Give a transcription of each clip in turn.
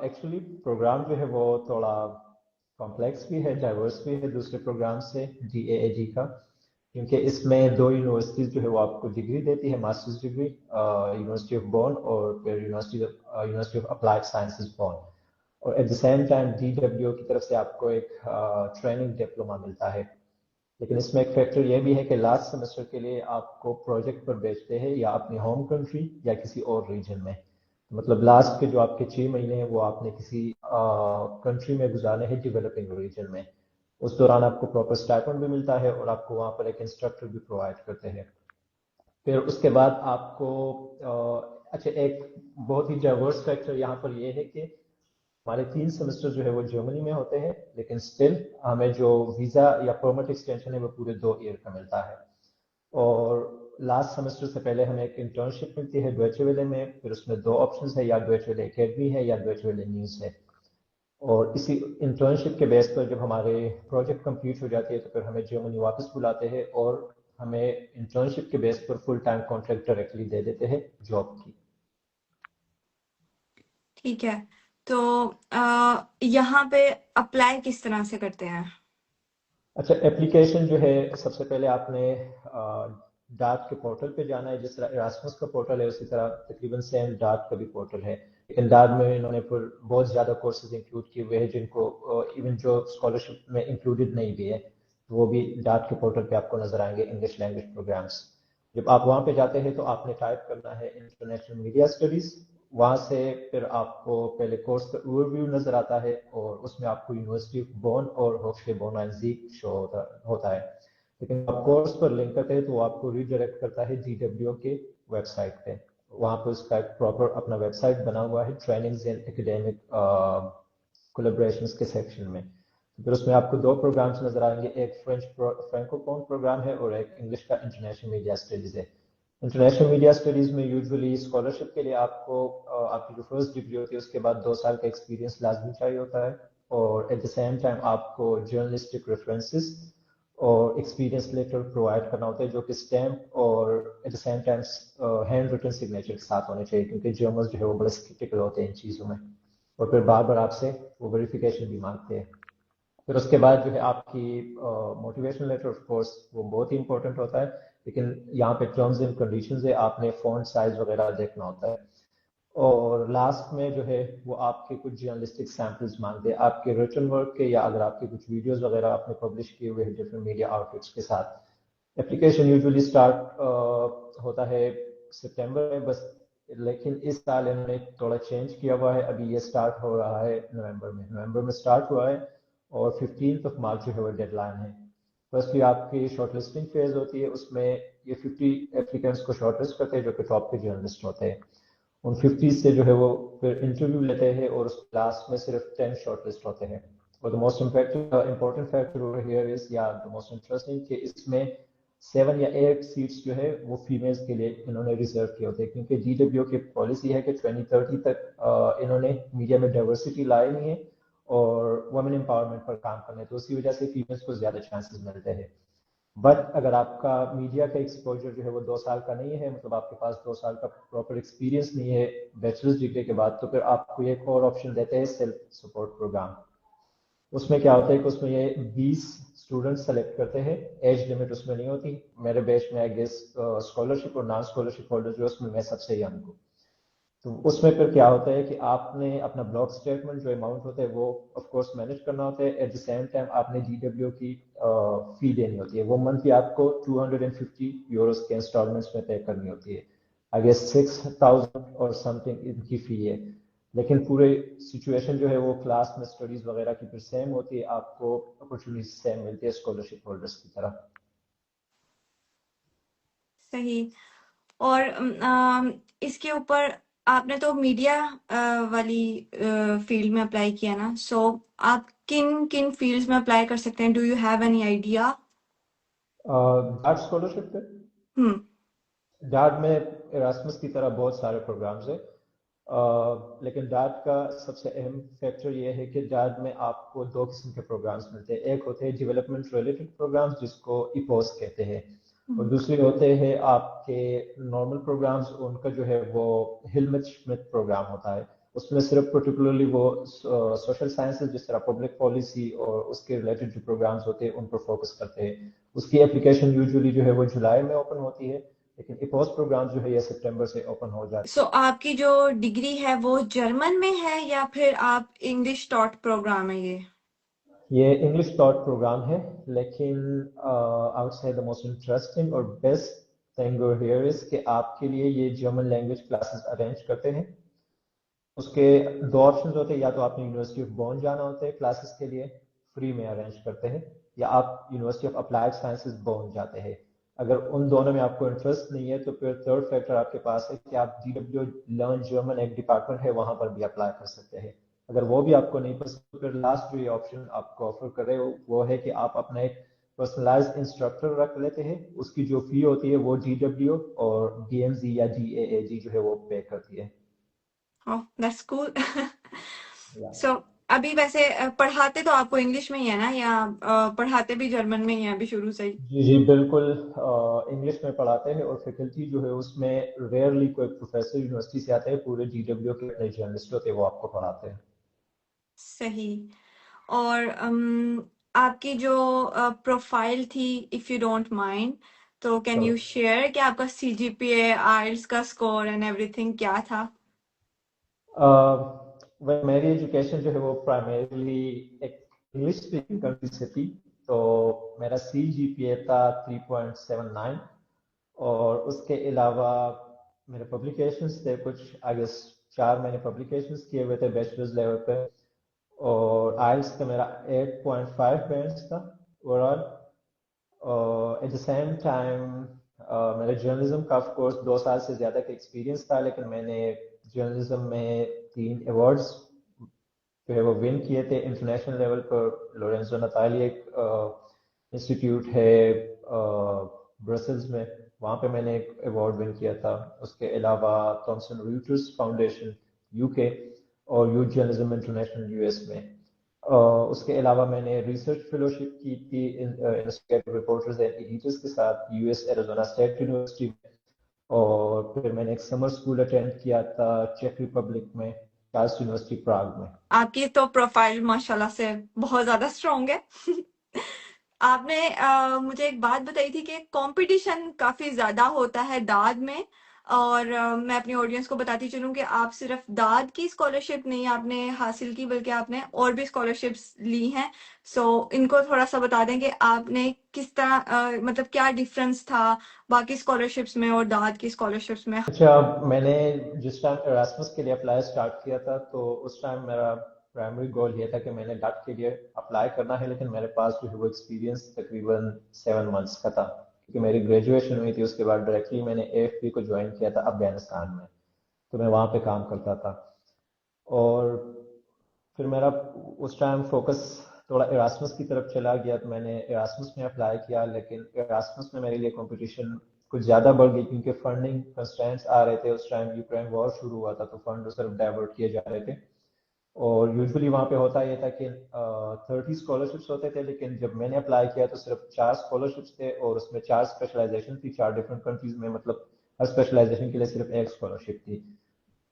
Actually programme جو ہے وہ تھوڑا کمپلیکس بھی ہے، ڈائیورس بھی ہے دوسرے پروگرام سے DAAD کا، کیونکہ اس میں 2 یونیورسٹیز جو ہے وہ آپ کو ڈگری دیتی ہے، masters degree, university of Bonn اور پھر university of applied sciences Bonn, اور at the same time DWO کی طرف سے آپ کو ایک ٹریننگ ڈپلوما ملتا ہے. لیکن اس میں ایک فیکٹر یہ بھی ہے کہ لاسٹ سیمسٹر کے لیے آپ کو پروجیکٹ پر بھیجتے ہیں یا اپنی ہوم کنٹری یا کسی اور ریجن میں. مطلب لاسٹ کے جو آپ کے 6 مہینے ہیں وہ آپ نے کسی کنٹری میں گزارنے ہیں ڈیولپنگ ریجن میں. اس دوران آپ کو پراپر اسٹائپنڈ بھی ملتا ہے اور آپ کو وہاں پر ایک انسٹرکٹر بھی پرووائڈ کرتے ہیں. پھر اس کے بعد آپ کو اچھا ایک بہت ہی ڈائیورس فیکٹر یہاں پر یہ ہے کہ ہمارے 3 سیمسٹر جو ہے وہ جرمنی میں ہوتے ہیں، لیکن اسٹل ہمیں جو ویزا یا پرمٹ ایکسٹینشن ہے وہ پورے 2 ایئر کا ملتا ہے. اور لاسٹ سیمسٹر سے پہلے ہمیں ایک انٹرنشپ ملتی ہے ڈویچے ویلے میں، پھر اس میں 2 آپشنز ہے، یا ڈویچے ویلے اکیڈمی ہے یا ڈویچے ویلے نیوز ہے. اور اسی انٹرنشپ کے بیس پر جب ہمارے پروجیکٹ کمپلیٹ ہو جاتی ہے تو پھر ہمیں جرمنی واپس بلاتے ہیں اور ہمیں انٹرنشپ کے بیس پر فل ٹائم کانٹریکٹ ڈائریکٹلی دے دیتے ہیں جاب کی. ٹھیک ہے، تو یہاں پہ اپلائی کس طرح سے کرتے ہیں؟ اچھا، اپلیکیشن جو ہے سب سے پہلے آپ نے ڈارٹ کے پورٹل پہ جانا ہے. جس طرح ایراسمس کا پورٹل ہے اسی طرح تقریباً سیم ڈارٹ کا بھی پورٹل ہے، لیکن ڈارٹ میں انہوں نے پھر بہت زیادہ کورسز انکلوڈ کیے ہوئے ہیں جن کو ایون جو اسکالرشپ میں انکلوڈیڈ نہیں بھی ہے وہ بھی ڈارٹ کے پورٹل پہ آپ کو نظر آئیں گے، انگلش لینگویج پروگرامس. جب آپ وہاں پہ جاتے ہیں تو آپ نے ٹائپ کرنا ہے انٹرنیشنل میڈیا اسٹڈیز. وہاں سے پھر آپ کو پہلے کورس کا اوور ویو نظر آتا ہے اور اس میں آپ کو یونیورسٹی آف بون اور ہوفشے بونائنزی شو ہوتا ہے. لیکن آپ کورس پر لنک کرتے ہیں تو وہ آپ کو ریڈائریکٹ کرتا ہے DWO کے ویب سائٹ پہ. وہاں پہ اس کا ایک پراپر اپنا ویب سائٹ بنا ہوا ہے ٹریننگز اینڈ اکیڈیمک کولیبریشنز کے سیکشن میں. پھر اس میں آپ کو 2 پروگرامز نظر آئیں گے، ایک فرینکوفون پروگرام ہے اور ایک انگلش کا انٹرنیشنل میڈیا اسٹڈیز ہے. انٹرنیشنل میڈیا اسٹڈیز میں یوزولی اسکالرشپ کے لیے آپ کو آپ کی جو فرسٹ ڈگری ہوتی ہے اس کے بعد 2 سال کا ایکسپیرینس لازمی چاہیے ہوتا ہے، اور ایٹ دا سیم ٹائم آپ کو جرنلسٹک ریفرنسز اور ایکسپیرینس لیٹر پرووائڈ کرنا ہوتا ہے جو کہ اسٹیمپ اور at the same time handwritten signature کے ساتھ ہونے چاہیے، کیونکہ جرنلز جو ہے وہ بڑے اسکیپٹیکل ہوتے ہیں ان چیزوں میں، اور پھر بار بار آپ سے وہ ویریفیکیشن بھی مانگتے ہیں. پھر اس کے بعد جو ہے آپ کی موٹیویشن لیٹر آف کورس وہ بہت ہی امپورٹنٹ ہوتا ہے، لیکن یہاں پہ ٹرمز اینڈ کنڈیشنز ہے، آپ نے فونٹ سائز وغیرہ دیکھنا ہوتا ہے. اور لاسٹ میں جو ہے وہ آپ کے کچھ جرنلسٹک سیمپلز مانگتے ہیں آپ کے ریٹن ورک کے، یا اگر آپ کے کچھ ویڈیوز وغیرہ آپ نے پبلش کیے ہوئے ہیں ڈفرینٹ میڈیا آؤٹ لیٹس کے ساتھ. اپلیکیشن یوزولی اسٹارٹ ہوتا ہے سپٹمبر میں بس، لیکن اس سال انہوں نے تھوڑا چینج کیا ہوا ہے. ابھی یہ اسٹارٹ ہو رہا ہے نومبر میں اسٹارٹ ہوا ہے، اور 15 مارچ جو ہے وہ ڈیڈ لائن ہے. فرسٹلی آپ کی شارٹ لسٹنگ فیز ہوتی ہے، اس میں یہ 50 ایپلیکینٹس کو شارٹ لسٹ کرتے ہیں جو کہ ٹاپ کے جرنلسٹ ہوتے ہیں. ان 50 سے جو ہے وہ پھر انٹرویو لیتے ہیں اور اس کلاس میں صرف 10 شارٹ لسٹ ہوتے ہیں. اور the most important factor over here is the most interesting کہ اس میں 7 یا 8 سیٹس جو ہے وہ فیمیلز کے لیے انہوں نے ریزرو کیے ہوتے ہیں، کیونکہ DWO کی پالیسی ہے کہ 2030 تک انہوں نے میڈیا میں ڈائیورسٹی لائی نہیں ہے اور وومن امپاورمنٹ پر کام کرنا ہے، تو اسی وجہ سے فیمیلز کو زیادہ چانسز ملتے ہیں. بٹ اگر آپ کا میڈیا کا ایکسپوجر جو ہے وہ 2 سال کا نہیں ہے، مطلب آپ کے پاس 2 سال کا پراپر ایکسپیرینس نہیں ہے بیچلرز ڈگری کے بعد، تو پھر آپ کو ایک اور آپشن دیتے ہیں سیلف سپورٹ پروگرام. اس میں کیا ہوتا ہے کہ اس میں یہ 20 اسٹوڈنٹ سلیکٹ کرتے ہیں، ایج لمٹ اس میں نہیں ہوتی. میرے بیچ میں آئی گیس اسکالرشپ اور نان اسکالرشپ ہولڈر جو اس میں سب سے ینگ ہوں. تو اس میں پھر کیا ہوتا ہے کہ آپ نے اپنا بلاک اسٹیٹمنٹ جو اماؤنٹ ہوتا ہے وہ آف کورس مینیج کرنا ہوتا ہے. ایٹ دی سیم ٹائم آپ نے DWO کی فی دینی ہوتی ہے، وہ منتھلی آپ کو 250 یوروز کے انسٹالمنٹس میں پے کرنی ہوتی ہے. آگے 6000 اور سم تھنگ ان کی فی ہے. لیکن پورے سچویشن جو ہے وہ کلاس میں اسٹڈیز وغیرہ کی پھر سیم ہوتی ہے، آپ کو اپرچونیٹی سیم ملتی ہے اسکالرشپ ہولڈرس کی طرح. صحیح. اور اس کے اوپر آپ نے تو میڈیا والی فیلڈ میں اپلائی کیا نا، سو آپ کن کن فیلڈز میں اپلائی کر سکتے ہیں؟ Do you have any idea? Dart scholarship پہ ڈارٹ میں ایراسمس کی طرح بہت سارے پروگرامز ہیں، لیکن ڈارٹ کا سب سے اہم فیکٹر یہ ہے کہ ڈارٹ میں آپ کو 2 قسم کے پروگرامز ملتے ہیں. ایک ہوتے ہیں ڈیولپمنٹ ریلیٹڈ پروگرامز جس کو ایپوس کہتے ہیں، اور دوسرے ہوتے ہیں آپ کے نارمل پروگرامز. ان کا جو ہے وہ ہلمت شمت پروگرام ہوتا ہے. اس میں صرف پرٹیکولرلی وہ سوشل سائنسز جس طرح پبلک پالیسی اور اس کے ریلیٹڈ جو پروگرامز ہوتے ہیں ان پر فوکس کرتے ہیں. اس کی اپلیکیشن یوزلی جو ہے وہ جولائی میں اوپن ہوتی ہے, لیکن ایپوس پروگرام جو ہے یہ سپٹمبر سے اوپن ہو جاتا ہے. سو آپ کی جو ڈگری ہے وہ جرمن میں ہے یا پھر آپ انگلش ٹاٹ پروگرام ہے یہ انگلش ٹاٹ پروگرام ہے, لیکن I would say the most interesting اور بیسٹ تھنگ ہیئر از کہ آپ کے لیے یہ جرمن لینگویج کلاسز ارینج کرتے ہیں. اس کے دو آپشنز ہوتے ہیں, یا تو آپ نے یونیورسٹی آف بون جانا ہوتا ہے کلاسز کے لیے, فری میں ارینج کرتے ہیں, یا آپ university of applied sciences bone جاتے ہیں. اگر ان دونوں میں آپ کو انٹرسٹ نہیں ہے تو پھر تھرڈ فیکٹر آپ کے پاس ہے کہ آپ DW لرن جرمن ایک ڈپارٹمنٹ ہے وہاں پر بھی اپلائی کر سکتے ہیں. اگر وہ بھی آپ کو نہیں پسند تو پھر لاسٹ جو یہ آپشن آپ کو آفر کر رہے ہو وہ ہے کہ آپ اپنا ایک پرسنلائز انسٹرکٹر رکھ لیتے ہیں. اس کی جو فی ہوتی ہے وہ DW اور DMZ یا DAAG جو ہے وہ پے کرتی ہے. Oh, that's cool. So, ابھی ویسے پڑھاتے تو آپ کو انگلش میں ہی ہے نا, یا پڑھاتے بھی جرمن میں ہی ہیں ابھی شروع سے ہی؟ جی بالکل, انگلش میں پڑھاتے ہیں اور فیکلٹی جو ہے اس میں ریئرلی کوئی پروفیسر یونیورسٹی سے آتے ہیں, پورے DW کے اپنے جرنلسٹ ہوتے ہیں وہ آپ کو پڑھاتے ہیں. صحیح. اور آپ کی جو پروفائل تھی, اف یو ڈونٹ مائنڈ, تو کین یو شیئر کہ آپ کا CGPA, آئلٹس کا اسکور اینڈ ایوری تھنگ کیا تھا؟ میری ایجوکیشن جو ہے وہ پرائمریلی ایک انگلش اسپیکنگ کنٹری سے تھی, تو میرا CGPA تھا 3.79, اور اس کے علاوہ میرے پبلیکیشنز تھے کچھ, آئی گیس 4 میں نے پبلیکیشنز کیے ہوئے تھے بیچلرز لیول پہ, اور آئلٹس کا میرا 8.5 بینڈس تھا اوور آل. ایٹ دا سیم ٹائم میرے جرنلزم کا آف کورس 2 سال سے زیادہ کا ایکسپیرینس تھا, لیکن میں نے جرنلزم میں 3 ایوارڈز جو ہے وہ ون کیے تھے انٹرنیشنل لیول پر. لورینزو نتالی ایک انسٹیٹیوٹ ہے برسلز میں, وہاں پہ میں نے ایک ایوارڈ ون کیا تھا. اس کے علاوہ تھامسن رویٹرز فاؤنڈیشن UK اور یوتھ جرنلزم انٹرنیشنل US میں. اس کے علاوہ میں نے ریسرچ فیلوشپ کی تھی انویسٹیگیٹو رپورٹرز اینڈ ایڈیٹرز کے ساتھ US ایریزونا اسٹیٹ یونیورسٹی میں, اور پھر میں نے ایک سمر اسکول اٹینڈ کیا تھا چیک ریپبلک میں, کارلس یونیورسٹی پراگ میں. آپ کی تو پروفائل ماشاءاللہ سے بہت زیادہ اسٹرانگ ہے. آپ نے مجھے ایک بات بتائی تھی کہ کمپٹیشن کافی زیادہ ہوتا ہے داد میں, اور میں اپنی آڈینس کو بتاتی چلوں کہ آپ صرف داد کی اسکالرشپ نہیں آپ نے حاصل کی, بلکہ آپ نے اور بھی اسکالرشپس لی ہیں. سو ان کو تھوڑا سا بتا دیں کہ آپ نے کس طرح مطلب کیا ڈفرنس تھا باقی اسکالرشپس میں اور داد کی اسکالرشپس میں. اچھا, میں نے جس ٹائم ایراسمس کے لیے اپلائی اسٹارٹ کیا تھا تو اس ٹائم میرا پرائمری گول یہ تھا کہ میں نے ڈاٹ کے لیے اپلائی کرنا ہے, لیکن میرے پاس جو ہے وہ ایکسپیرینس تقریباً 7 منتھس کا تھا, کیونکہ میری گریجویشن ہوئی تھی. اس کے بعد ڈائریکٹلی میں نے AFP کو جوائن کیا تھا افغانستان میں, تو میں وہاں پہ کام کرتا تھا. اور پھر میرا اس ٹائم فوکس تھوڑا ایراسمس کی طرف چلا گیا, تو میں نے ایراسمس میں اپلائی کیا, لیکن ایراسمس میں میرے لیے کمپٹیشن کچھ زیادہ بڑھ گئی کیونکہ فنڈنگ کنسٹرینٹس آ رہے تھے. اس ٹائم یوکرین وار شروع ہوا تھا تو فنڈ صرف ڈائیورٹ کیے جا رہے تھے, اور یوزلی وہاں پہ ہوتا یہ تھا کہ 30 اسکالرشپس ہوتے تھے, لیکن جب میں نے اپلائی کیا تو صرف 4 اسکالرشپس تھے, اور اس میں 4 اسپیشلائزیشن تھی 4 ڈفرنٹ کنٹریز میں, مطلب ہر اسپیشلائزیشن کے لیے صرف ایک اسکالرشپ تھی.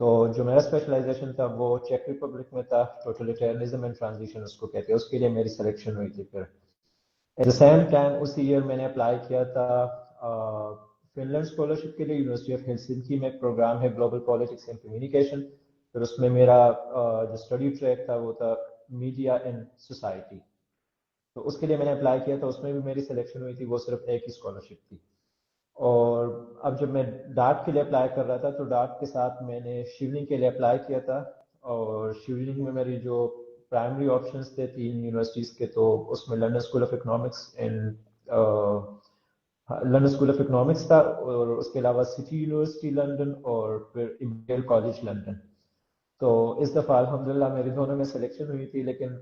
تو جو میرا اسپیشلائزیشن تھا وہ چیک ریپبلک میں تھا, ٹوٹلیٹیرنزم اینڈ ٹرانزیشن اس کو کہتے ہیں, اس کے لیے میری سلیکشن ہوئی تھی. پھر ایٹ دا سیم ٹائم اسی ایئر میں نے اپلائی کیا تھا فن لینڈ اسکالرشپ کے لیے یونیورسٹی آف ہیلسنکی میں. ایک پروگرام ہے گلوبل پالیٹکس اینڈ کمیونیکیشن, پھر اس میں میرا جو اسٹڈی ٹریک تھا وہ تھا میڈیا اینڈ سوسائٹی, تو اس کے لیے میں نے اپلائی کیا تھا. اس میں بھی میری سلیکشن ہوئی تھی, وہ صرف ایک ہی اسکالرشپ تھی. اور اب جب میں ڈاٹ کے لیے اپلائی کر رہا تھا تو ڈاٹ کے ساتھ میں نے شیولنگ کے لیے اپلائی کیا تھا, اور شیولنگ میں میری جو پرائمری آپشنس تھے 3 یونیورسٹیز کے, تو اس میں London school of economics London school of economics تھا, اور اس کے علاوہ سٹی یونیورسٹی لنڈن, اور پھر امپیریل کالج لنڈن. تو اس دفعہ الحمدللہ میری دونوں میں سلیکشن ہوئی تھی, لیکن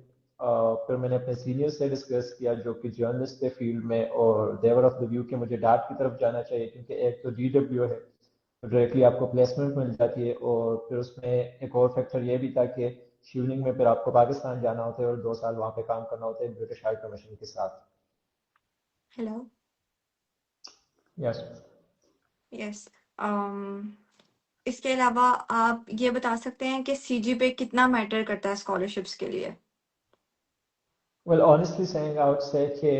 پھر میں نے اپنے سینئر سے ڈسکس کیا جو کہ جرنلسٹ تھے فیلڈ میں, اور دیور آف دا ویو کہ مجھے ڈاٹ کی طرف جانا چاہیے, کیونکہ ایک تو DW ہے تو ڈائریکٹلی آپ کو پلیسمنٹ مل جاتی ہے, اور پھر اس میں ایک اور فیکٹر یہ بھی تھا کہ شیولنگ میں پھر آپ کو پاکستان جانا ہوتا ہے اور 2 سال وہاں پہ کام کرنا ہوتا ہے برٹش ہائی کمیشن کے ساتھ. ہیلو. یس. یس. اس کے علاوہ آپ یہ بتا سکتے ہیں کہ سی جی پے کتنا میٹر کرتا ہے اسکالرشپس کے لیے؟ Well, honestly saying, I would say کہ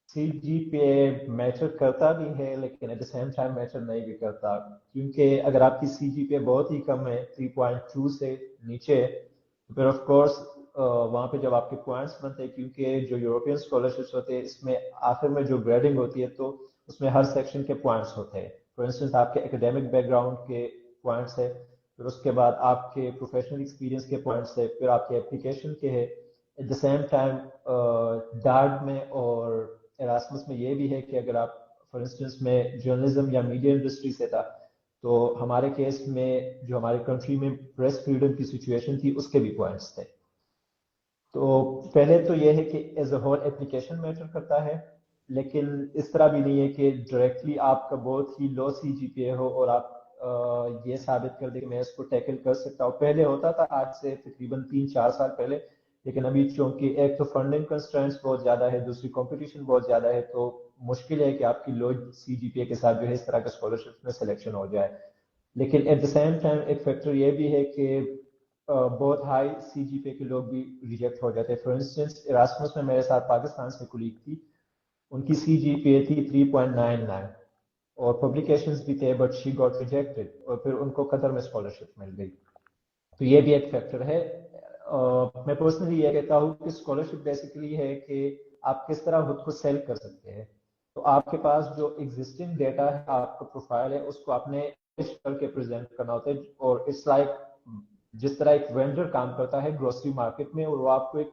سی جی پی اے میٹر کرتا بھی ہے لیکن at the same time matter نہیں بھی کرتا، کیونکہ اگر آپ کی سی جی پی اے بہت ہی کم ہے 3.2 سے نیچے، تو پھر آف کورس وہاں پہ جب آپ کے پوائنٹس بنتے ہیں، کیونکہ جو یورپین اسکالرشپس ہوتے ہیں اس میں آخر میں جو گریڈنگ ہوتی ہے تو اس میں ہر سیکشن کے پوائنٹس ہوتے ہیں. فار انسٹنس آپ کے اکیڈیمک بیک گراؤنڈ کے پوائنٹس ہے، پھر اس کے بعد آپ کے پروفیشنل ایکسپیرینس کے پوائنٹس ہے، پھر آپ کے اپلیکیشن کے ہے. ایٹ دا سیم ٹائم ڈارٹ میں اور ایراسمس میں یہ بھی ہے کہ اگر آپ فار انسٹنس میں جرنلزم یا میڈیا انڈسٹری سے تھا تو ہمارے کیس میں جو ہمارے کنٹری میں پریس فریڈم کی سچویشن تھی اس کے بھی پوائنٹس تھے. تو پہلے تو یہ ہے کہ as a whole application matter کرتا ہے، لیکن اس طرح بھی نہیں ہے کہ ڈائریکٹلی آپ کا بہت ہی لو سی جی پی اے ہو اور آپ یہ ثابت کر دیں کہ میں اس کو ٹیکل کر سکتا ہوں. پہلے ہوتا تھا، آج سے تقریباً 3-4 سال پہلے، لیکن ابھی چونکہ ایک تو فنڈنگ کنسٹرینٹس بہت زیادہ ہے، دوسری کمپٹیشن بہت زیادہ ہے، تو مشکل ہے کہ آپ کی لو سی جی پی اے کے ساتھ جو ہے اس طرح کے اسکالرشپ میں سلیکشن ہو جائے. لیکن ایٹ دا سیم ٹائم ایک فیکٹر یہ بھی ہے کہ بہت ہائی سی جی پی کے لوگ بھی ریجیکٹ ہو جاتے ہیں. فار انسٹنس ایراسمس میں میرے ساتھ پاکستان سے کولیگ تھی، ان کی سی جی پی اے تھی 3.99 اور پبلیکیشنز بھی تھے، بٹ شی گاٹ ریجیکٹڈ اور پھر ان کو قطر میں اسکالرشپ مل گئی. تو یہ بھی ایک فیکٹر ہے. میں پرسنلی یہ کہتا ہوں کہ اسکالرشپ بیسیکلی ہے کہ آپ کس طرح خود کو سیل کر سکتے ہیں. تو آپ کے پاس جو ایگزسٹنگ ڈیٹا ہے، آپ کا پروفائل ہے، اس کو آپ نے کر کے پریزنٹ کرنا ہوتا ہے. اور اٹس لائک جس طرح ایک وینڈر کام کرتا ہے گروسری مارکیٹ میں اور وہ آپ کو ایک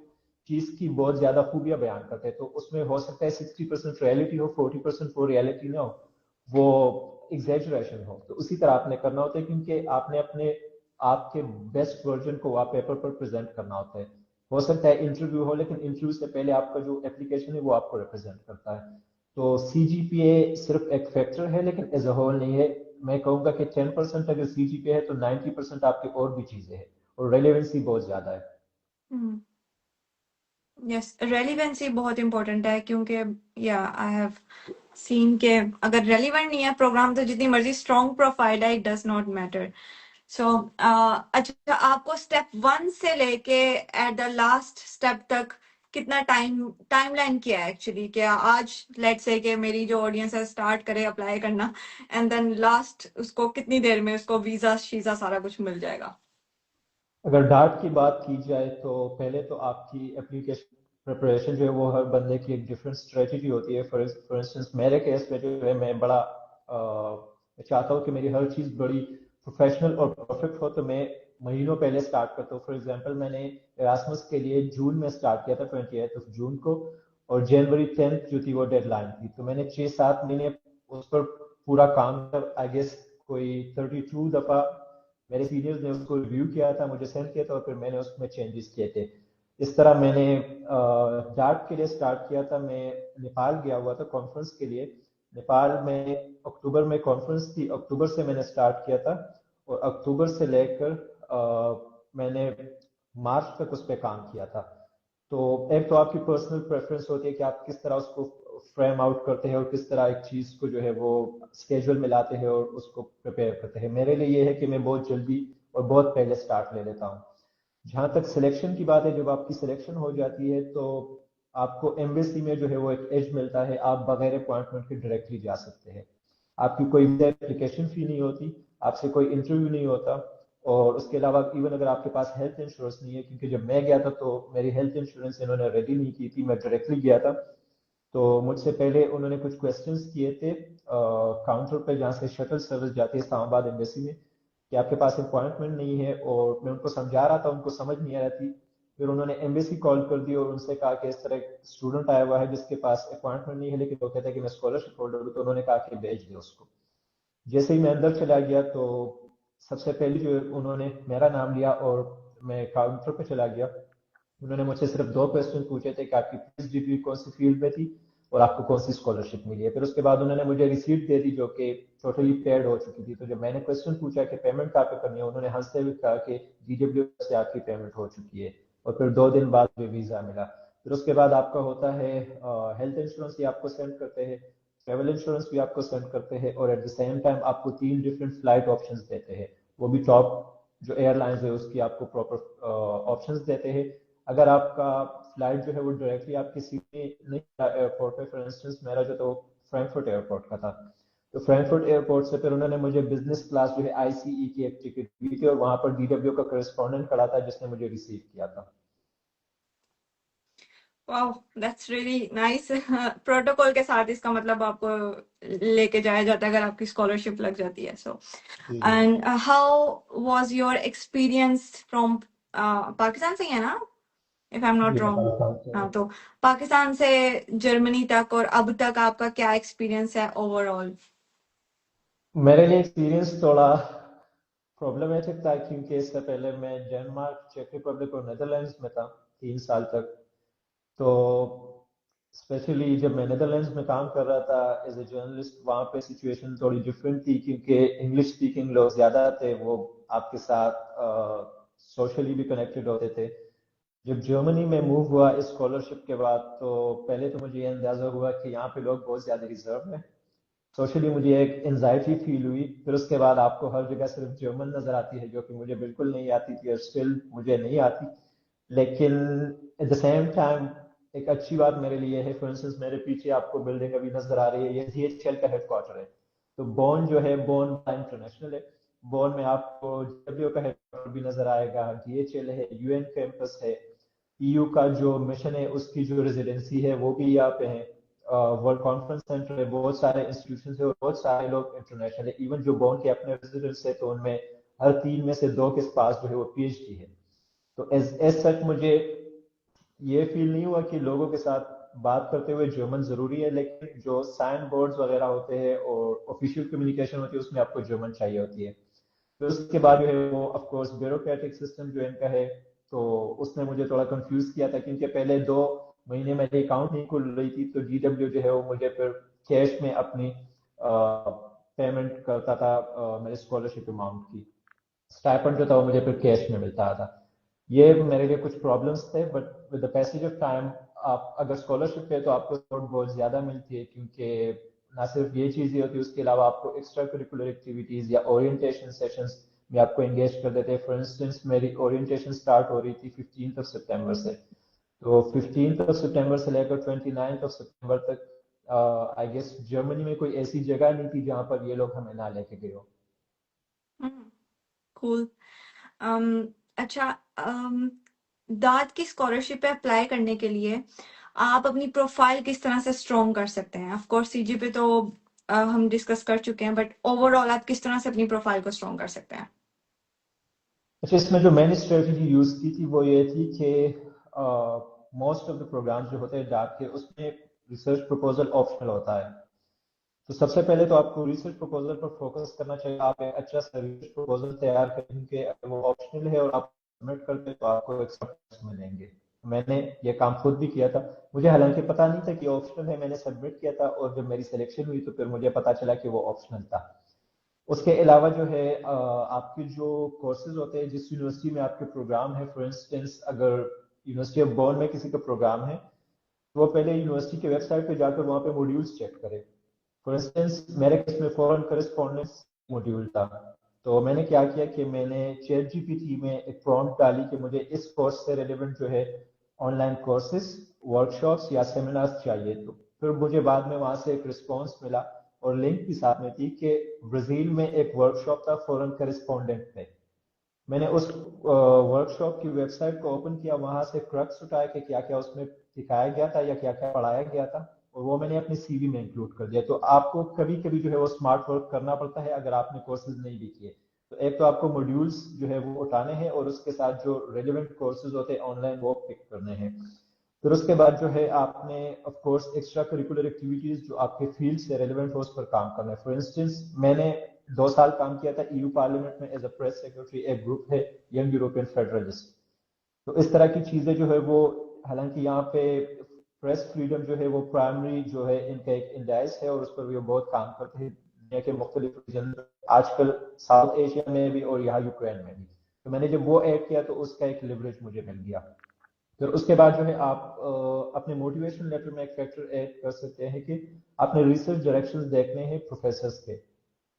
چیز کی بہت زیادہ خوبیاں بیان کرتے ہیں، تو اس میں ہو سکتا ہے 60% ریئلٹی ہو، 40% وہ ریئلٹی نہ ہو، وہ ایگزیجریشن ہو. تو اسی طرح آپ نے کرنا ہوتا ہے، کیونکہ آپ نے اپنے آپ کے بیسٹ ورژن کو آپ پیپر پر پریزنٹ کرنا ہوتا ہے. ہو سکتا ہے انٹرویو ہو، لیکن انٹرویو سے پہلے آپ کا جو اپلیکیشن ہے وہ آپ کو ریپرزینٹ کرتا ہے. تو سی جی پی اے صرف ایک فیکٹر ہے لیکن ایز اے ہول نہیں ہے. میں کہوں گا کہ 10% اگر سی جی پی اے ہے تو 90% آپ کی اور بھی چیزیں ہیں اور ریلیونسی بہت زیادہ ہے. یس، ریلیونسی بہت امپورٹنٹ ہے، کیونکہ یا آئی ہیو سین کہ اگر ریلیونٹ نہیں ہے پروگرام تو جتنی مرضی اسٹرانگ پروفائل ہے، اٹ ڈز ناٹ میٹر. سو اچھا، آپ کو اسٹیپ 1 سے لے کے ایٹ دا لاسٹ اسٹیپ تک کتنا ٹائم لائن کیا ہے ایکچولی؟ کہ آج لیٹ سے کہ میری جو آڈینس ہے اسٹارٹ کرے اپلائی کرنا، اینڈ دین لاسٹ اس کو کتنی دیر میں اس کو ویزا شیزا سارا کچھ مل جائے گا؟ اگر ڈارٹ کی بات کی جائے تو پہلے تو آپ کی اپلیکیشن پریپریشن جو ہے وہ ہر بندے کی ایک ڈفرینٹ اسٹریٹجی ہوتی ہے. فار انسٹنس میرے کیس میں جو ہے میں بڑا میں چاہتا ہوں کہ میری ہر چیز بڑی پروفیشنل اور پرفیکٹ ہو، تو میں مہینوں پہلے اسٹارٹ کرتا ہوں. فار ایگزامپل میں نے ایراسمس کے لیے جون میں اسٹارٹ کیا تھا، 28 جون کو، اور جنوری 10 جو تھی وہ ڈیڈ لائن تھی. تو میں نے 6-7 مہینے اس پر پورا کام کر، آئی گیس کوئی 32 دفعہ میرے سینئرز نے اس کو ریویو کیا تھا، مجھے سینڈ کیا تھا اور پھر میں نے اس میں چینجز کیے تھے. اس طرح میں نے ڈارٹ کے لیے سٹارٹ کیا تھا. میں نیپال گیا ہوا تھا کانفرنس کے لیے. نیپال میں اکتوبر میں کانفرنس تھی، اکتوبر سے میں نے سٹارٹ کیا تھا اور اکتوبر سے لے کر میں نے مارچ تک اس پہ کام کیا تھا. تو ایک تو آپ کی پرسنل پریفرنس ہوتی ہے کہ آپ کس طرح اس کو فریم آؤٹ کرتے ہیں اور کس طرح ایک چیز کو جو ہے وہ اسکیجول میں لاتے ہیں اور اس کو پریپیئر کرتے ہیں. میرے لیے یہ ہے کہ میں بہت جلدی اور بہت پہلے سٹارٹ لے لیتا ہوں. جہاں تک سلیکشن کی بات ہے، جب آپ کی سلیکشن ہو جاتی ہے تو آپ کو ایمبیسی میں جو ہے وہ ایک ایج ملتا ہے، آپ بغیر اپوائنٹمنٹ کے ڈائریکٹلی جا سکتے ہیں. آپ کی کوئی اپلیکیشن فی نہیں ہوتی، آپ سے کوئی انٹرویو نہیں ہوتا، اور اس کے علاوہ ایون اگر آپ کے پاس ہیلتھ انشورنس نہیں ہے، کیونکہ جب میں گیا تھا تو میری ہیلتھ انشورنس انہوں نے ریڈی نہیں کی تھی، میں ڈائریکٹلی گیا تھا. تو مجھ سے پہلے انہوں نے کچھ کویسچنس کیے تھے کاؤنٹر پہ جہاں سے شٹل سروس جاتی ہے اسلام آباد ایمبیسی میں، کہ آپ کے پاس اپوائنٹمنٹ نہیں ہے. اور میں ان کو سمجھا رہا تھا، ان کو سمجھ نہیں آ رہی تھی. پھر انہوں نے ایمبیسی کال کر دی اور ان سے کہا کہ اس طرح ایک اسٹوڈنٹ آیا ہوا ہے جس کے پاس اپوائنٹمنٹ نہیں ہے لیکن وہ کہتا ہے کہ میں اسکالرشپ ہولڈر ہوں. تو انہوں نے کہا کہ بھیج دیں اس کو. جیسے ہی میں اندر چلا گیا تو سب سے پہلے جو انہوں نے میرا نام لیا اور میں کاؤنٹر پہ چلا گیا. انہوں نے مجھ سے صرف 2 کویسچن پوچھے تھے کہ آپ کی پی ایچ ڈی کون سی فیلڈ میں تھی اور آپ کو کون سی اسکالرشپ ملی ہے. پھر اس کے بعد انہوں نے مجھے ریسیپٹ دے دی جو کہ ٹوٹلی پیڈ ہو چکی تھی. تو جب میں نے کویسچن پوچھا کہ پیمنٹ کہاں پہ کرنی ہے، انہوں نے ہنستے ہوئے کہا کہ ڈی ڈبلیو سے آپ کی پیمنٹ ہو چکی ہے. اور پھر 2 دن بعد مجھے ویزا ملا. پھر اس کے بعد آپ کا ہوتا ہے ہیلتھ انشورنس، یہ آپ کو سینڈ کرتے ہیں. ٹریول انشورنس بھی آپ کو سینڈ کرتے ہیں اور ایٹ دا سیم ٹائم آپ کو 3 ڈفرینٹ فلائٹ آپشنز دیتے ہیں. وہ بھی ٹاپ جو ایئر لائنز ہے اس کی آپ کو پراپر آپشنز دیتے ہیں. اگر آپ کا فلائٹ جو ہے وہ ڈائریکٹلی آپ کی سیٹ میں نہیں ایئرپورٹ پہ، فار انسٹنس میرا جو تو فرینکفرٹ ایئرپورٹ کا تھا، تو فرینکفرٹ ایئرپورٹ سے پھر انہوں نے مجھے بزنس کلاس جو ہے آئی سی ای کی ایک ٹکٹ دی تھی، اور وہاں پر ڈی ڈبلیو کا کرسپونڈنٹ کھڑا تھا جس نے مجھے ریسیو کیا تھا. واو دیٹس ریئلی نائس. پروٹوکول کے ساتھ اس کا مطلب آپ کو لے کے جایا جاتا ہے اگر آپ کی اسکالرشپ لگ جاتی ہے. سو جی جی and how was your experience from Pakistan سے ہی ہے نا if I'm not جی. میں wrong؟ پاکستان سے ہاں ہوں. تو پاکستان سے جرمنی تک اور اب تک آپ کا کیا ایکسپیرئنس ہے اوور آل؟ میرے لیے ایکسپیرینس تھوڑا پرابلمٹک تھا کیونکہ اس سے پہلے میں ڈینمارک، چیک ریپبلک اور نیدرلینڈس میں تھا 3 سال تک. تو اسپیشلی جب میں نیدرلینڈس میں کام کر رہا تھا ایز اے جرنلسٹ، وہاں پہ سچویشن تھوڑی ڈفرینٹ تھی کیونکہ انگلش اسپیکنگ لوگ زیادہ تھے، وہ آپ کے ساتھ سوشلی بھی کنیکٹڈ ہوتے تھے. جب جرمنی میں موو ہوا اس اسکالرشپ کے بعد، تو پہلے تو مجھے یہ اندازہ ہوا کہ یہاں پہ لوگ بہت زیادہ ریزرو ہیں. سوشلی مجھے ایک انزائٹی فیل ہوئی. پھر اس کے بعد آپ کو ہر جگہ صرف جرمن نظر آتی ہے جو کہ مجھے بالکل نہیں آتی تھی اور اسٹل مجھے نہیں آتی. لیکن ایٹ دا سیم ٹائم ایک اچھی بات میرے لیے ہے، فار انسٹنس میرے پیچھے آپ کو بلڈنگ ابھی نظر آ رہی ہے، یہ ڈی ایچ ایل کا ہیڈ کوارٹر ہے. تو بون جو ہے بون انٹرنیشنل ہے. بون میں آپ کو ڈبلیو کا ہیڈ کوارٹر بھی نظر آئے گا، ڈی ایچ ایل ہے، یو این کیمپس ہے، ای یو کا جو مشن ہے اس کی جو ریزیڈنسی ہے وہ بھی یہاں پہ ہے، ورلڈ کانفرنس سینٹر ہے، بہت سارے انسٹیٹیوشنز ہیں اور بہت سارے لوگ انٹرنیشنل ہے. ایون جو بون کے اپنے ریزیڈنٹس ہے تو ان میں ہر 3 میں سے 2 کے پاس جو ہے وہ پی ایچ ڈی ہے. تو ایز سچ مجھے یہ فیل نہیں ہوا کہ لوگوں کے ساتھ بات کرتے ہوئے جرمن ضروری ہے، لیکن جو سائن بورڈز وغیرہ ہوتے ہیں اور آفیشیل کمیونیکیشن ہوتی ہے اس میں آپ کو جرمن چاہیے ہوتی ہے. پھر اس کے بعد جو ہے وہ آف کورس بیوروکریٹک سسٹم جو ان کا ہے، تو اس نے مجھے تھوڑا کنفیوز کیا تھا کیونکہ پہلے 2 مہینے میری اکاؤنٹ نہیں کھل رہی تھی. تو ڈی ڈبلیو جو ہے وہ مجھے پھر کیش میں اپنی پیمنٹ کرتا تھا میرے اسکالرشپ اماؤنٹ کی. اسٹائپنڈ جو تھا وہ مجھے پھر کیش میں ملتا تھا. یہ میرے لیے کچھ پرابلمس تھے، but with the passage of time آپ اگر اسکالرشپ پہ تو آپ کو سپورٹ بہت زیادہ ملتی ہے، کیونکہ نہ صرف یہ چیز ہی ہوتی ہے، اس کے علاوہ آپ کو ایکسٹرا کریکولر ایکٹیویٹیز یا اورینٹیشن سیشنز میں آپ کو انگیج کر دیتے ہیں. فار انسٹنس میری اورینٹیشن اسٹارٹ ہو رہی تھی 15 سپٹمبر سے، تو 15 سپٹمبر سے لے کر 29 سپٹمبر تک آئی گیس جرمنی میں کوئی ایسی جگہ نہیں تھی جہاں پر یہ لوگ ہمیں نہ لے کے گئے ہو. کول. اچھا، داد کی اسکالرشپ پہ اپلائی کرنے کے لیے آپ اپنی پروفائل کس طرح سے اسٹرانگ کر سکتے ہیں؟ آف کورس سی جی پہ تو ہم ڈسکس کر چکے ہیں، بٹ اوور آل آپ کس طرح سے اپنی پروفائل کو اسٹرانگ کر سکتے ہیں؟ اچھا، اس میں جو میں نے اسٹریٹجی یوز کی تھی وہ یہ تھی کہ موسٹ آف دا پروگرام جو ہوتے ہیں ڈاک کے، اس میں ریسرچ پروپوزل آپشنل ہوتا ہے. تو سب سے پہلے تو آپ کو ریسرچ پروپوزل پر فوکس کرنا چاہیے. آپ ایک اچھا سا ریسرچ پروپوزل تیار کریں کہ اگر وہ آپشنل ہے اور آپ سبمٹ کرتے ہیں تو آپ کو ایکسٹرا پوائنٹس ملیں گے. میں نے یہ کام خود بھی کیا تھا. مجھے حالانکہ پتا نہیں تھا کہ آپشنل ہے، میں نے سبمٹ کیا تھا اور جب میری سلیکشن ہوئی تو پھر مجھے پتا چلا کہ وہ آپشنل تھا. اس کے علاوہ جو ہے آپ کے جو کورسز ہوتے ہیں جس یونیورسٹی میں آپ کے پروگرام ہے، فار انسٹنس اگر یونیورسٹی آف بورن میں کسی کا پروگرام ہے تو وہ پہلے یونیورسٹی کے ویب سائٹ پہ جا کر وہاں پہ موڈیولز چیک کرے. فار انسٹنس میرے کیس میں فورن کرسپونڈنس موڈیول تھا. تو میں نے کیا کیا کہ میں نے چیٹ جی پی ٹی میں ایک پرومپٹ ڈالی کہ مجھے اس کورس سے ریلیونٹ جو ہے آن لائن کورسز، ورکشاپس یا سیمینارز چاہیے. تو پھر مجھے بعد میں وہاں سے ایک رسپانس ملا اور لنک بھی ساتھ میں تھی کہ برازیل میں ایک ورکشاپ تھا فورن کرسپونڈنٹ پہ. میں نے اس ورکشاپ کی ویب سائٹ کو اوپن کیا، وہاں سے کرکس اٹھایا کہ کیا کیا اس میں دکھایا گیا تھا یا کیا کیا پڑھایا گیا تھا، اور وہ میں نے اپنی سی وی میں انکلوڈ کر دیا. تو آپ کو کبھی کبھی جو ہے وہ اسمارٹ ورک کرنا پڑتا ہے اگر آپ نے کورسز نہیں بھی کیے. تو ایک تو آپ کو موڈیولز جو ہے وہ اٹھانے ہیں اور اس کے ساتھ جو ریلیونٹ کورسز ہوتے ہیں آن لائن وہ پک کرنے ہیں. پھر اس کے بعد جو ہے آپ نے of course extra curricular activities جو آپ کے فیلڈ سے ریلیونٹ ہو اس پر کام کرنا ہے. فار انسٹنس میں نے 2 سال کام کیا تھا ای یو پارلیمنٹ میں ایز اے پریس سیکرٹری. ایک گروپ ہے ینگ یوروپین فیڈرلسٹ. تو اس طرح کی چیزیں جو ہے وہ، حالانکہ یہاں پہ پریس فریڈم جو ہے وہ پرائمری جو ہے ان کا ایک انڈیکس ہے اور اس پر بھی وہ بہت کام کرتے ہیں دنیا کے مختلف ریجن، آج کل ساؤتھ ایشیا میں بھی اور یہاں یوکرین میں بھی. تو میں نے جب وہ ایڈ کیا تو اس کا ایک لیوریج مجھے مل گیا. پھر اس کے بعد جو ہے آپ اپنے موٹیویشن لیٹر میں ایک فیکٹر ایڈ کر سکتے ہیں کہ آپ نے ریسرچ ڈائریکشنز دیکھنے ہیں پروفیسرز کے،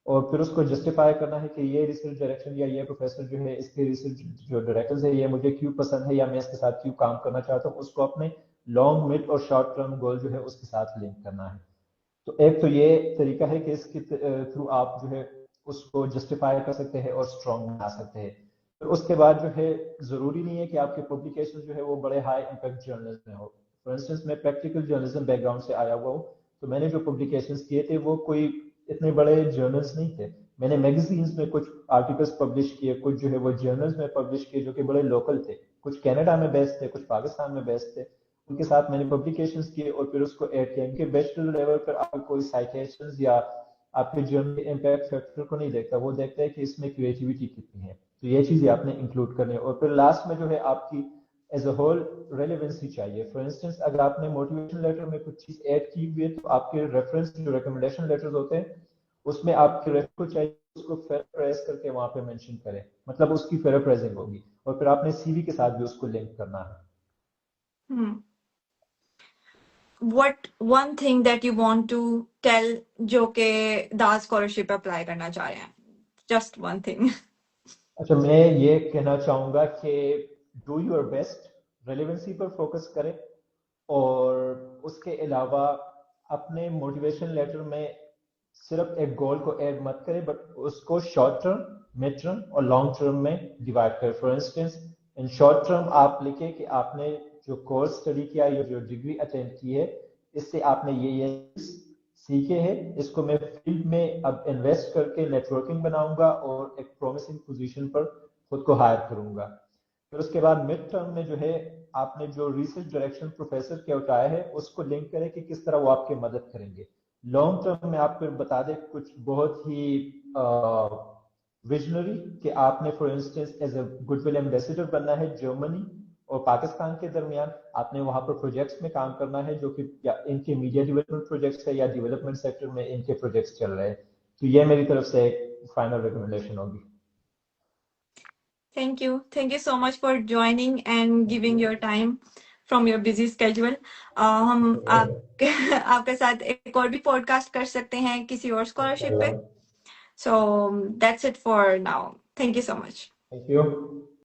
اور پھر اس کو جسٹیفائی کرنا ہے کہ یہ ریسرچ ڈائریکشن یا یہ پروفیسر جو ہے اس کے ریسرچ جو ڈائریکٹرز ہے یہ مجھے کیوں پسند ہے یا میں اس کے ساتھ کیوں کام کرنا چاہتا ہوں، اس کو اپنے لانگ مڈ اور شارٹ ٹرم گول جو ہے اس کے ساتھ لنک کرنا ہے۔ تو ایک تو یہ طریقہ ہے کہ اس کے تھرو آپ جو ہے اس کو جسٹیفائی کر سکتے ہیں اور اسٹرانگ بنا سکتے ہیں۔ پھر اس کے بعد جو ہے ضروری نہیں ہے کہ آپ کے پبلیکیشن جو ہے وہ بڑے ہائی امپیکٹ جرنلز میں ہو۔ فار انسٹنس میں پریکٹیکل جرنلزم بیک گراؤنڈ سے آیا ہوا ہوں، تو میں نے جو پبلیکیشنز کیے تھے وہ کوئی اتنے بڑے جرنلز نہیں تھے، میں نے میگزینز میں کچھ آرٹیکلز پبلش کیے، کچھ جو ہے وہ جرنلز میں پبلش کیے جو کہ بڑے لوکل تھے، کچھ کینیڈا میں بیسڈ تھے، کچھ پاکستان میں بیسڈ تھے، ان کے ساتھ میں نے پبلیکیشنز کیے اور پھر اس کو ایڈ کیا، کیونکہ بیچلر لیول پر آپ کوئی سائٹیشنز یا آپ کے جرنل کے امپیکٹ فیکٹر کو نہیں دیکھتا، وہ دیکھتا ہے کہ اس میں کریٹیوٹی کتنی ہے، تو یہ چیزیں آپ نے انکلوڈ کرنی ہے۔ اور پھر لاسٹ میں جو ہے آپ کی ایز اے ہول ریلیونسی چاہیے۔ فار انسٹنس اگر آپ نے موٹیویشن لیٹر میں کچھ چیز ایڈ کی ہوئی ہے تو آپ کے ریفرنس جو ریکمنڈیشن لیٹرز ہوتے ہیں اس میں آپ کے ریفر کو چاہیے اس کو پیراپریز کر کے وہاں پہ مینشن کریں، مطلب اس کی پیراپریزنگ ہوگی، اور پھر آپ نے سی وی کے ساتھ بھی اس کو لنک کرنا ہے۔ What one thing that you want to tell جو کہ داز اسکالرشپ اپلائی کرنا چاہ رہے ہیں؟ Just one thing. اچھا، میں یہ کہنا چاہوں گا کہ do your best, relevancy per focus کریں، اور اس کے علاوہ اپنے موٹیویشن لیٹر میں صرف ایک گول کو ایڈ مت کریں، بٹ اس کو شارٹ ٹرم، مڈ ٹرم اور لانگ ٹرم میں ڈیوائڈ کریں۔ For instance in short term آپ لکھیں کہ آپ نے جو کورس اسٹڈی کیا یا جو ڈگری اٹینڈ کی ہے اس سے آپ نے یہ سیکھے ہیں، اس کو میں فیلڈ میں اب انویسٹ کر کے نیٹ ورکنگ بناؤں گا اور ایک پرومسنگ پوزیشن پر خود کو ہائر کروں گا۔ پھر اس کے بعد مڈ ٹرم میں جو ہے آپ نے جو ریسرچ ڈائریکشن پروفیسر کے اٹھایا ہے اس کو لنک کریں کہ کس طرح وہ آپ کی مدد کریں گے۔ لانگ ٹرم میں آپ پھر بتا دیں کچھ بہت ہی ویژنری کہ آپ نے for instance as a good will ambassador بننا ہے جرمنی اور پاکستان کے درمیان، آپ نے وہاں پر پروجیکٹس میں کام کرنا ہے جو کہ ان کے میڈیا ڈیولپمنٹ پروجیکٹس ہے یا ڈیولپمنٹ سیکٹر میں ان کے پروجیکٹس چل رہے ہیں۔ تو یہ میری طرف سے ایک فائنل ریکمنڈیشن ہوگی۔ Thank you. Thank you so much for joining and giving your time from your busy schedule. ہم آپ کے ساتھ ایک اور بھی پوڈ کاسٹ کر سکتے ہیں کسی اور اسکالرشپ پہ. So that's it for now. Thank you so much. Thank you.